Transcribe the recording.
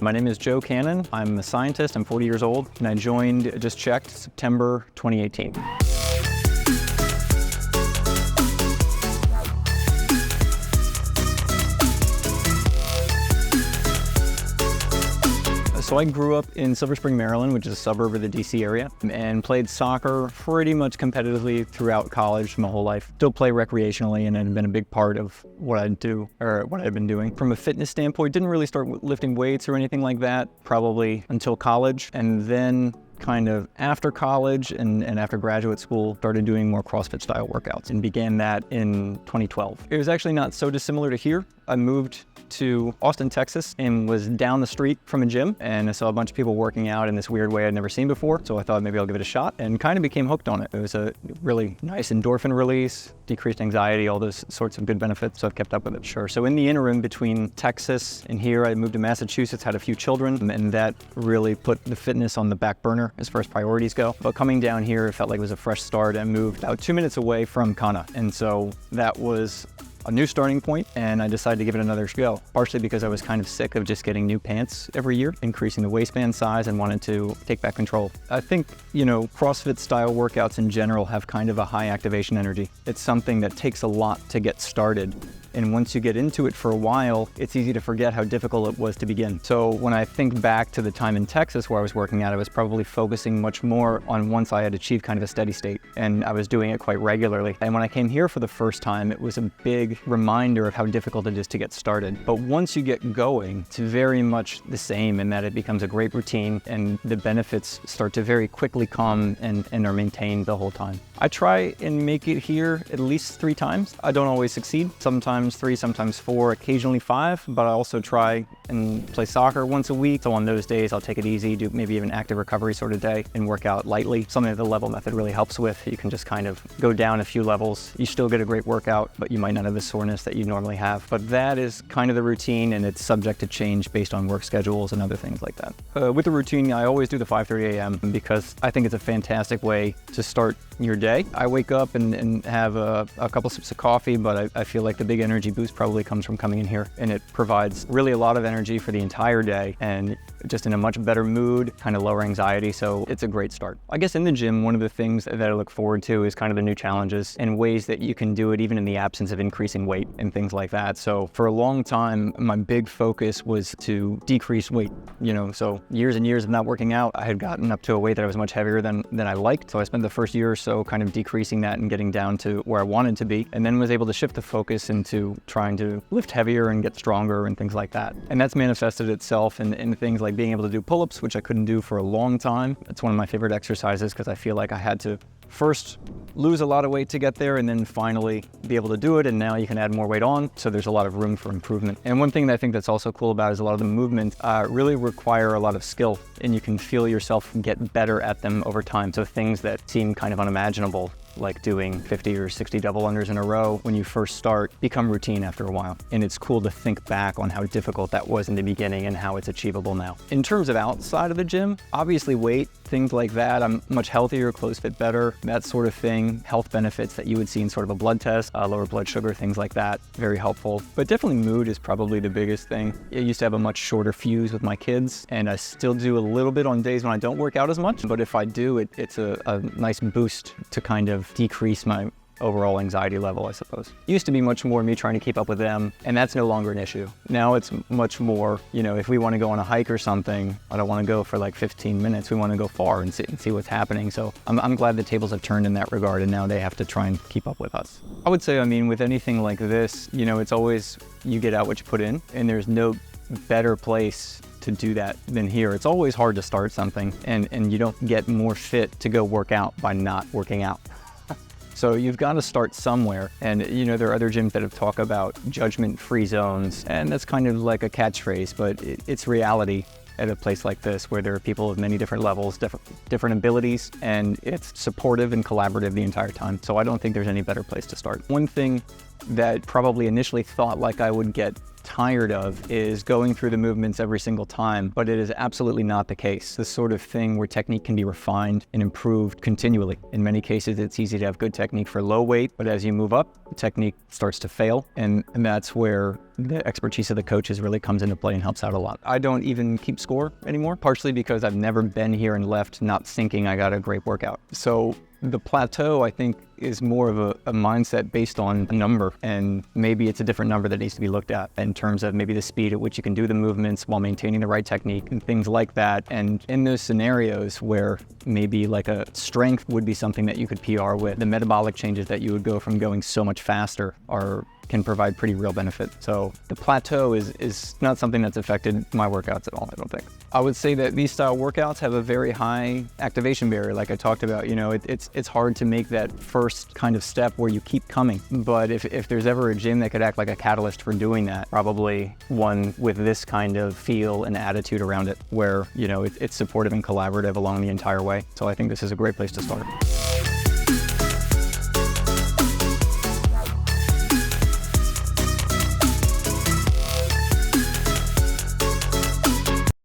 My name is Joe Kanna. I'm a scientist. I'm 40 years old, and I joined, just checked, September 2018. So I grew up in Silver Spring, Maryland, which is a suburb of the DC area, and played soccer pretty much competitively throughout college my whole life. Still play recreationally, and it had been a big part of what I do, or what I've been doing. From a fitness standpoint, didn't really start lifting weights or anything like that, probably until college. And then kind of after college and after graduate school, started doing more CrossFit style workouts and began that in 2012. It was actually not so dissimilar to here. I moved to Austin, Texas, and was down the street from a gym, and I saw a bunch of people working out in this weird way I'd never seen before. So I thought maybe I'll give it a shot, and kind of became hooked on it. It was a really nice endorphin release, decreased anxiety, all those sorts of good benefits. So I've kept up with it, sure. So in the interim between Texas and here, I moved to Massachusetts, had a few children, and that really put the fitness on the back burner as far as priorities go. But coming down here, it felt like it was a fresh start. I moved about 2 minutes away from Kanna, and so that was a new starting point, and I decided to give it another go, partially because I was kind of sick of just getting new pants every year, increasing the waistband size, and wanted to take back control. I think, CrossFit style workouts in general have kind of a high activation energy. It's something that takes a lot to get started. And once you get into it for a while, it's easy to forget how difficult it was to begin. So when I think back to the time in Texas where I was working out, I was probably focusing much more on once I had achieved kind of a steady state, and I was doing it quite regularly. And when I came here for the first time, it was a big reminder of how difficult it is to get started. But once you get going, it's very much the same in that it becomes a great routine, and the benefits start to very quickly come and are maintained the whole time. I try and make it here at least 3 times. I don't always succeed. Sometimes 3, sometimes 4, occasionally 5, but I also try and play soccer once a week. So on those days, I'll take it easy, do maybe even active recovery sort of day and work out lightly. Something that the level method really helps with. You can just kind of go down a few levels. You still get a great workout, but you might not have the soreness that you normally have. But that is kind of the routine, and it's subject to change based on work schedules and other things like that. With the routine, I always do the 5:30 a.m. because I think it's a fantastic way to start your day. I wake up and have a couple sips of coffee, but I feel like the big energy boost probably comes from coming in here, and it provides really a lot of energy for the entire day, and just in a much better mood, kind of lower anxiety, so it's a great start. I guess in the gym, one of the things that I look forward to is kind of the new challenges and ways that you can do it even in the absence of increasing weight and things like that. So for a long time, my big focus was to decrease weight, so years and years of not working out, I had gotten up to a weight that I was much heavier than I liked. So I spent the first year or so kind of decreasing that and getting down to where I wanted to be, and then was able to shift the focus into trying to lift heavier and get stronger and things like that. And that's manifested itself in things like being able to do pull-ups, which I couldn't do for a long time. It's one of my favorite exercises because I feel like I had to first lose a lot of weight to get there, and then finally be able to do it, and now you can add more weight on, so there's a lot of room for improvement. And one thing that I think that's also cool about is a lot of the movements really require a lot of skill, and you can feel yourself get better at them over time. So things that seem kind of unimaginable, like doing 50 or 60 double unders in a row when you first start, become routine after a while. And it's cool to think back on how difficult that was in the beginning and how it's achievable now. In terms of outside of the gym, obviously weight, things like that, I'm much healthier, clothes fit better, that sort of thing. Health benefits that you would see in sort of a blood test, lower blood sugar, things like that, very helpful. But definitely mood is probably the biggest thing. I used to have a much shorter fuse with my kids, and I still do a little bit on days when I don't work out as much, but if I do, it's a nice boost to kind of decrease my overall anxiety level, I suppose. Used to be much more me trying to keep up with them, and that's no longer an issue. Now it's much more, if we want to go on a hike or something, I don't want to go for like 15 minutes. We want to go far and see what's happening. So I'm glad the tables have turned in that regard, and now they have to try and keep up with us. I would say, with anything like this, it's always you get out what you put in, and there's no better place to do that than here. It's always hard to start something, and you don't get more fit to go work out by not working out. So you've got to start somewhere. And there are other gyms that have talked about judgment-free zones, and that's kind of like a catchphrase, but it's reality at a place like this where there are people of many different levels, different abilities, and it's supportive and collaborative the entire time. So I don't think there's any better place to start. One thing that probably initially thought like I would get tired of is going through the movements every single time, but it is absolutely not the case. The sort of thing where technique can be refined and improved continually. In many cases, it's easy to have good technique for low weight, but as you move up, the technique starts to fail, and that's where the expertise of the coaches really comes into play and helps out a lot. I don't even keep score anymore, partially because I've never been here and left not thinking I got a great workout. So the plateau, I think, is more of a mindset based on a number, and maybe it's a different number that needs to be looked at in terms of maybe the speed at which you can do the movements while maintaining the right technique and things like that. And in those scenarios where maybe like a strength would be something that you could PR with, the metabolic changes that you would go from going so much faster can provide pretty real benefit. So the plateau is not something that's affected my workouts at all, I don't think. I would say that these style workouts have a very high activation barrier, like I talked about. You know, it's hard to make that first kind of step where you keep coming. But if there's ever a gym that could act like a catalyst for doing that, probably one with this kind of feel and attitude around it, where, you know, it's supportive and collaborative along the entire way. So I think this is a great place to start.